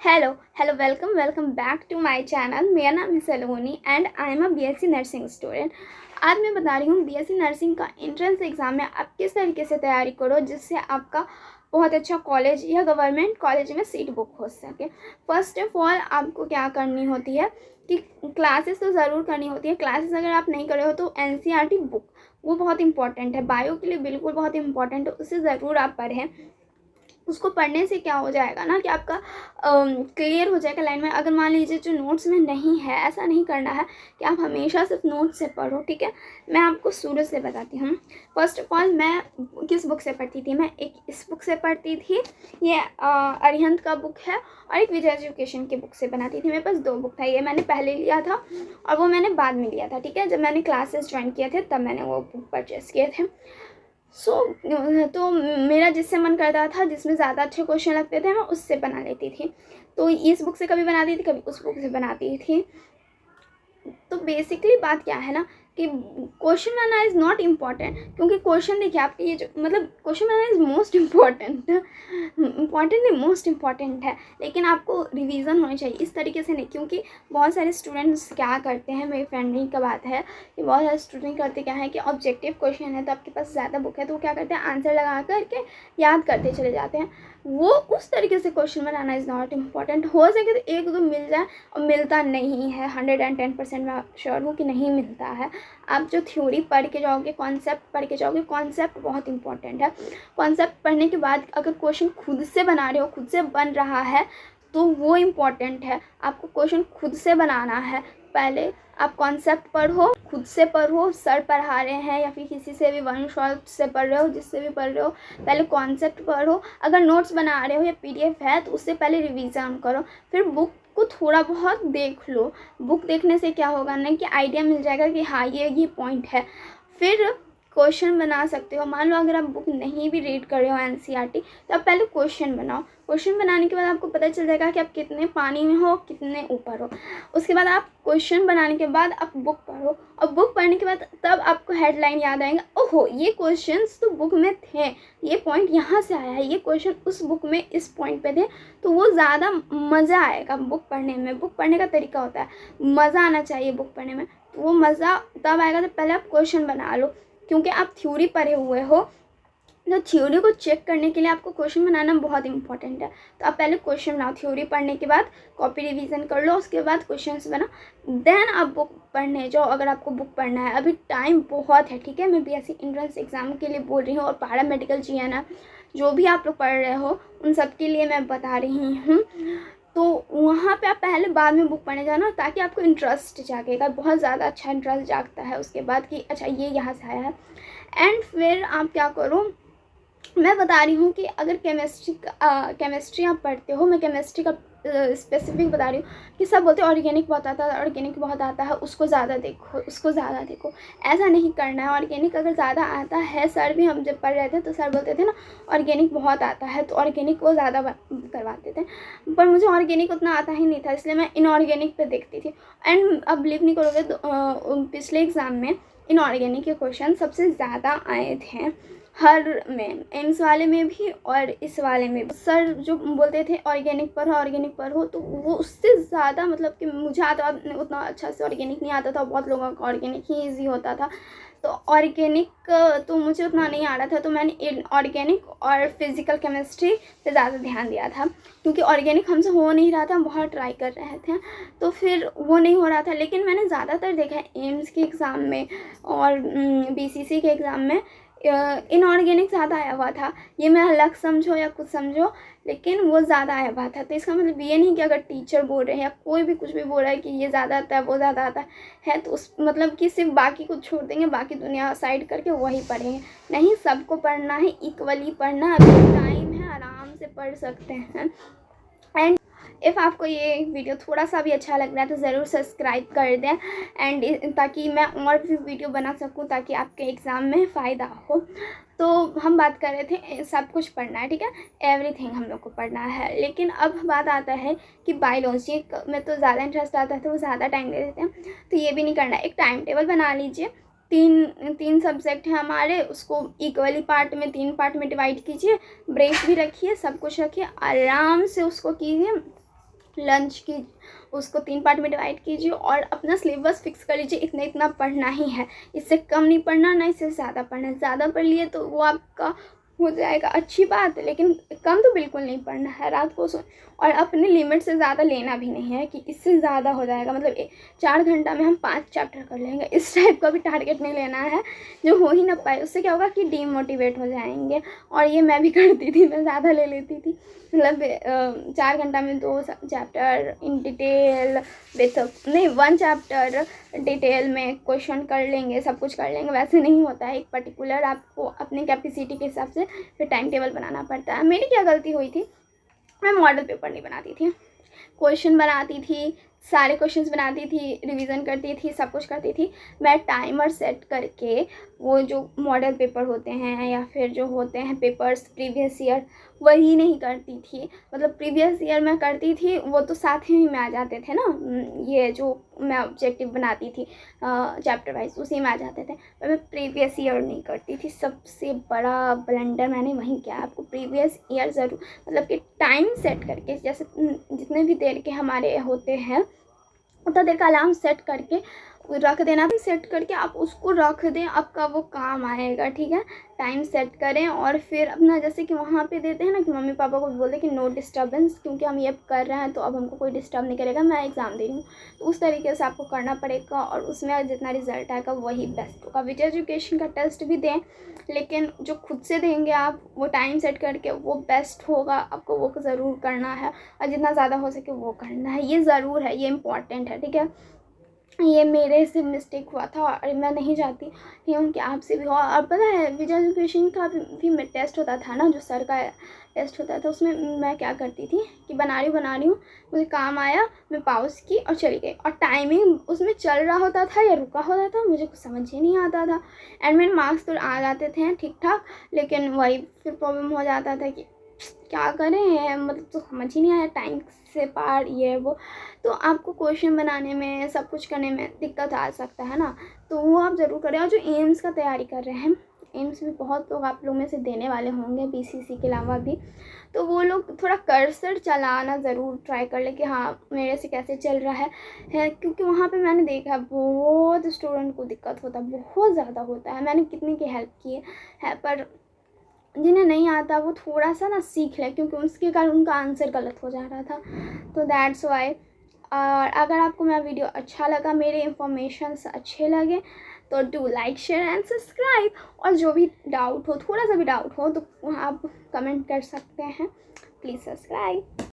Hello welcome back to my channel. मेरा नाम है Saloni and I am a BSc nursing student. आज मैं बता रही हूँ बीएससी नर्सिंग का एंट्रेंस एग्ज़ाम में आप किस तरीके से तैयारी करो जिससे आपका बहुत अच्छा कॉलेज या गवर्नमेंट कॉलेज में सीट बुक हो सके। फर्स्ट ऑफ ऑल आपको क्या करनी होती है कि क्लासेस तो ज़रूर करनी होती है। क्लासेस अगर आप नहीं कर रहे हो तो एनसीईआरटी बुक वो बहुत इंपॉर्टेंट है, बायो के लिए बिल्कुल बहुत इंपॉर्टेंट है, उसे ज़रूर आप पढ़ें। उसको पढ़ने से क्या हो जाएगा ना कि आपका क्लियर हो जाएगा लाइन में। अगर मान लीजिए जो नोट्स में नहीं है, ऐसा नहीं करना है कि आप हमेशा सिर्फ नोट्स से पढ़ो, ठीक है। मैं आपको शुरू से बताती हूँ। फर्स्ट ऑफ ऑल मैं किस बुक से पढ़ती थी, मैं एक इस बुक से पढ़ती थी, ये अरिहंत का बुक है, और एक विजय एजुकेशन की बुक से बनाती थी। मेरे पास दो बुक था, ये मैंने पहले लिया था और वो मैंने बाद में लिया था, ठीक है। जब मैंने क्लासेस ज्वाइन किए थे तब मैंने वो बुक परचेस किए थे। तो मेरा जिससे मन करता था, जिसमें ज़्यादा अच्छे क्वेश्चन लगते थे, मैं उससे बना लेती थी। तो इस बुक से कभी बनाती थी, कभी उस बुक से बनाती थी। तो बेसिकली बात क्या है ना कि question banana is not important, क्योंकि क्वेश्चन देखिए आपके ये जो मतलब question banana is most important नहीं, मोस्ट इम्पॉर्टेंट है, लेकिन आपको रिवीजन होनी चाहिए इस तरीके से नहीं। क्योंकि बहुत सारे स्टूडेंट्स क्या करते हैं, मेरी फ्रेंड का बात है कि बहुत सारे स्टूडेंट करते क्या है कि ऑब्जेक्टिव क्वेश्चन है तो आपके पास ज़्यादा बुक है तो वो क्या करते हैं, आंसर लगा करके याद करते चले जाते हैं। वो उस तरीके से question banana is not important. हो सके तो एक दो मिल जाए, और मिलता नहीं है, 110% मैं श्योर हूँ कि नहीं मिलता है। आप जो थ्योरी पढ़ के जाओगे, कॉन्सेप्ट पढ़ के जाओगे, कॉन्सेप्ट बहुत इंपॉर्टेंट है। कॉन्सेप्ट पढ़ने के बाद अगर क्वेश्चन खुद से बना रहे हो, खुद से बन रहा है, तो वो इम्पॉर्टेंट है। आपको क्वेश्चन खुद से बनाना है। पहले आप कॉन्सेप्ट पढ़ो, खुद से पढ़ो, सर पढ़ा रहे हैं या फिर किसी से भी वन शॉट से पढ़ रहे हो, जिससे भी पढ़ रहे हो, पहले कॉन्सेप्ट पढ़ो। अगर नोट्स बना रहे हो या पीडीएफ है तो उससे पहले रिवीजन करो, फिर बुक को थोड़ा बहुत देख लो। बुक देखने से क्या होगा ना कि आइडिया मिल जाएगा कि हाँ ये पॉइंट है। फिर क्वेश्चन बना सकते हो। मान लो अगर आप बुक नहीं भी रीड कर रहे हो एनसीईआरटी, तो आप पहले क्वेश्चन बनाओ। क्वेश्चन बनाने के बाद आपको पता चल जाएगा कि आप कितने पानी में हो, कितने ऊपर हो। उसके बाद आप क्वेश्चन बनाने के बाद आप बुक पढ़ो, और बुक पढ़ने के बाद तब आपको हेडलाइन याद आएगा, ओहो ये क्वेश्चंस तो बुक में थे, ये पॉइंट यहाँ से आया है, ये क्वेश्चन उस बुक में इस पॉइंट पे थे। तो वो ज़्यादा मज़ा आएगा बुक पढ़ने में। बुक पढ़ने का तरीका होता है, मज़ा आना चाहिए बुक पढ़ने में। तो वो मज़ा तब आएगा जब पहले आप क्वेश्चन बना लो, क्योंकि आप थ्योरी पढ़े हुए हो। तो थ्योरी को चेक करने के लिए आपको क्वेश्चन बनाना बहुत इंपॉर्टेंट है। तो आप पहले क्वेश्चन बनाओ, थ्योरी पढ़ने के बाद कॉपी रिवीजन कर लो, उसके बाद क्वेश्चंस बनाओ, देन आप बुक पढ़ने जाओ अगर आपको बुक पढ़ना है। अभी टाइम बहुत है, ठीक है। मैं बीएससी एंट्रेंस एग्जाम के लिए बोल रही हूँ, और पैरामेडिकल जीएनएम जो भी आप लोग पढ़ रहे हो उन सब के लिए मैं बता रही हूँ। तो वहाँ पे आप पहले बाद में बुक पढ़ने जाना, ताकि आपको इंटरेस्ट जागेगा, बहुत ज़्यादा अच्छा इंटरेस्ट जागता है उसके बाद कि अच्छा ये यहाँ से आया है। एंड फिर आप क्या करो, मैं बता रही हूँ कि अगर केमिस्ट्री आप पढ़ते हो, मैं केमिस्ट्री का स्पेसिफिक बता रही हूँ कि सब बोलते हैं ऑर्गेनिक बहुत आता है, ऑर्गेनिक बहुत आता है, उसको ज़्यादा देखो, उसको ज़्यादा देखो। ऐसा नहीं करना है। ऑर्गेनिक अगर ज़्यादा आता है, सर भी हम जब पढ़ रहे थे तो सर बोलते थे ना ऑर्गेनिक बहुत आता है, तो ऑर्गेनिक को ज़्यादा करवाते थे। पर मुझे ऑर्गेनिक उतना आता ही नहीं था, इसलिए मैं इनऑर्गेनिक पे देखती थी। एंड अब बिलीव नहीं करोगे तो पिछले एग्ज़ाम में इनऑर्गेनिक के क्वेश्चन सबसे ज़्यादा आए थे, हर में, एम्स वाले में भी और इस वाले में भी। सर जो बोलते थे ऑर्गेनिक पर हो, तो वो उससे ज़्यादा मतलब कि मुझे आता उतना अच्छा से ऑर्गेनिक नहीं आता था, बहुत लोगों का ऑर्गेनिक ही ईजी होता था। तो ऑर्गेनिक तो मुझे उतना नहीं आ रहा था, तो मैंने ऑर्गेनिक और फिज़िकल केमिस्ट्री पे ज़्यादा ध्यान दिया था, क्योंकि ऑर्गेनिक हमसे हो नहीं रहा था, हम बहुत ट्राई कर रहे थे तो फिर वो नहीं हो रहा था। लेकिन मैंने ज़्यादातर देखा है एम्स के एग्ज़ाम में और बीसीसी के एग्ज़ाम में इनऑर्गेनिक ज़्यादा आया हुआ था। ये मैं अलग समझो या कुछ समझो, लेकिन वो ज़्यादा आया हुआ था। तो इसका मतलब ये नहीं कि अगर टीचर बोल रहे हैं या कोई भी कुछ भी बोल रहा है कि ये ज़्यादा आता है, वो ज़्यादा आता है, तो उस मतलब कि सिर्फ बाकी को छोड़ देंगे, बाकी दुनिया साइड करके वही पढ़ेंगे। नहीं, सबको पढ़ना है, इक्वली पढ़ना। अभी टाइम है, आराम से पढ़ सकते हैं। एंड इफ़ आपको ये वीडियो थोड़ा सा भी अच्छा लग रहा है तो ज़रूर सब्सक्राइब कर दें, एंड ताकि मैं और भी वीडियो बना सकूं, ताकि आपके एग्ज़ाम में फ़ायदा हो। तो हम बात कर रहे थे सब कुछ पढ़ना है, ठीक है, एवरीथिंग हम लोग को पढ़ना है। लेकिन अब बात आता है कि बायोलॉजी में तो ज़्यादा इंटरेस्ट आता है तो वो ज़्यादा टाइम दे देते हैं, तो ये भी नहीं करना है। एक टाइम टेबल बना लीजिए, तीन सब्जेक्ट हैं हमारे, उसको इक्वली पार्ट में 3 पार्ट में डिवाइड कीजिए, ब्रेक भी रखिए, सब कुछ रखिए, आराम से उसको कीजिए, लंच की उसको 3 पार्ट में डिवाइड कीजिए और अपना सिलेबस फिक्स कर लीजिए, इतना इतना पढ़ना ही है, इससे कम नहीं पढ़ना, ना इससे ज़्यादा पढ़ना है। ज़्यादा पढ़ लिए तो वो आपका हो जाएगा अच्छी बात, लेकिन कम तो बिल्कुल नहीं पढ़ना है। रात को सो और अपने लिमिट से ज़्यादा लेना भी नहीं है कि इससे ज़्यादा हो जाएगा, मतलब 4 घंटा में हम 5 चैप्टर कर लेंगे, इस टाइप का भी टारगेट नहीं लेना है जो हो ही ना पाए। उससे क्या होगा कि डीमोटिवेट हो जाएंगे। और ये मैं भी करती थी, मैं ज़्यादा ले लेती थी, मतलब 4 घंटा में 2 चैप्टर इन डिटेल विथ नहीं 1 चैप्टर डिटेल में क्वेश्चन कर लेंगे, सब कुछ कर लेंगे। वैसे नहीं होता है, एक पर्टिकुलर आपको अपने कैपेसिटी के हिसाब से फिर टाइम टेबल बनाना पड़ता है। मेरी क्या गलती हुई थी, मैं मॉडल पेपर नहीं बनाती थी, क्वेश्चन बनाती थी, सारे क्वेश्चंस बनाती थी, रिवीजन करती थी, सब कुछ करती थी। मैं टाइमर सेट करके वो जो मॉडल पेपर होते हैं या फिर जो होते हैं पेपर्स प्रीवियस ईयर, वही नहीं करती थी। मतलब प्रीवियस ईयर में करती थी, वो तो साथ ही में आ जाते थे ना, ये जो मैं ऑब्जेक्टिव बनाती थी चैप्टर वाइज उसी में आ जाते थे, पर मैं प्रीवियस ईयर नहीं करती थी। सबसे बड़ा ब्लंडर मैंने वहीं किया। आपको प्रीवियस ईयर ज़रूर, मतलब कि टाइम सेट करके, जैसे जितने भी देर के हमारे होते हैं उतना देर का अलार्म सेट करके रख देना, सेट करके आप उसको रख दें, आपका वो काम आएगा। ठीक है, टाइम सेट करें और फिर अपना जैसे कि वहाँ पे देते हैं ना कि मम्मी पापा को बोलते कि नो डिस्टर्बेंस, क्योंकि हम ये कर रहे हैं तो अब हमको कोई डिस्टर्ब नहीं करेगा, मैं एग्ज़ाम दे रही हूँ। तो उस तरीके से आपको करना पड़ेगा और उसमें जितना रिजल्ट आएगा वही बेस्ट होगा। विजय एजुकेशन का टेस्ट भी दें, लेकिन जो खुद से देंगे आप वो टाइम सेट करके, वो बेस्ट होगा। आपको वो ज़रूर करना है और जितना ज़्यादा हो सके वो करना है, ये ज़रूर है, ये इम्पॉर्टेंट है। ठीक है, ये मेरे से मिस्टेक हुआ था और मैं नहीं चाहती हूँ कि आपसे भी हो। और पता है विजय एजुकेशन का भी टेस्ट होता था ना, जो सर का टेस्ट होता था, उसमें मैं क्या करती थी कि बना रही हूँ, मुझे काम आया, मैं पॉज की और चली गई, और टाइमिंग उसमें चल रहा होता था या रुका होता था, मुझे कुछ समझ ही नहीं आता था। एंड मेरे मार्क्स तो आ जाते थे ठीक ठाक, लेकिन वही फिर प्रॉब्लम हो जाता था कि क्या करें, मतलब तो समझ ही नहीं आया, टाइम से पार ये वो। तो आपको क्वेश्चन बनाने में, सब कुछ करने में दिक्कत आ सकता है ना, तो वो आप ज़रूर करें। और जो एम्स का तैयारी कर रहे हैं, एम्स में बहुत लोग आप लोग में से देने वाले होंगे बीसीसी के अलावा भी, तो वो लोग थोड़ा कर्सर चलाना ज़रूर ट्राई कर ले कि हाँ मेरे से कैसे चल रहा है, क्योंकि वहाँ पे मैंने देखा बहुत स्टूडेंट को दिक्कत होता है, बहुत ज़्यादा होता है। मैंने कितने की हेल्प की है, पर जिन्हें नहीं आता वो थोड़ा सा ना सीख ले, क्योंकि उसके कारण उनका आंसर गलत हो जा रहा था। तो दैट्स वाई। और अगर आपको मेरा वीडियो अच्छा लगा, मेरे इन्फॉर्मेशंस अच्छे लगे, तो do like share and subscribe. और जो भी डाउट हो, थोड़ा सा भी डाउट हो, तो आप कमेंट कर सकते हैं। Please subscribe.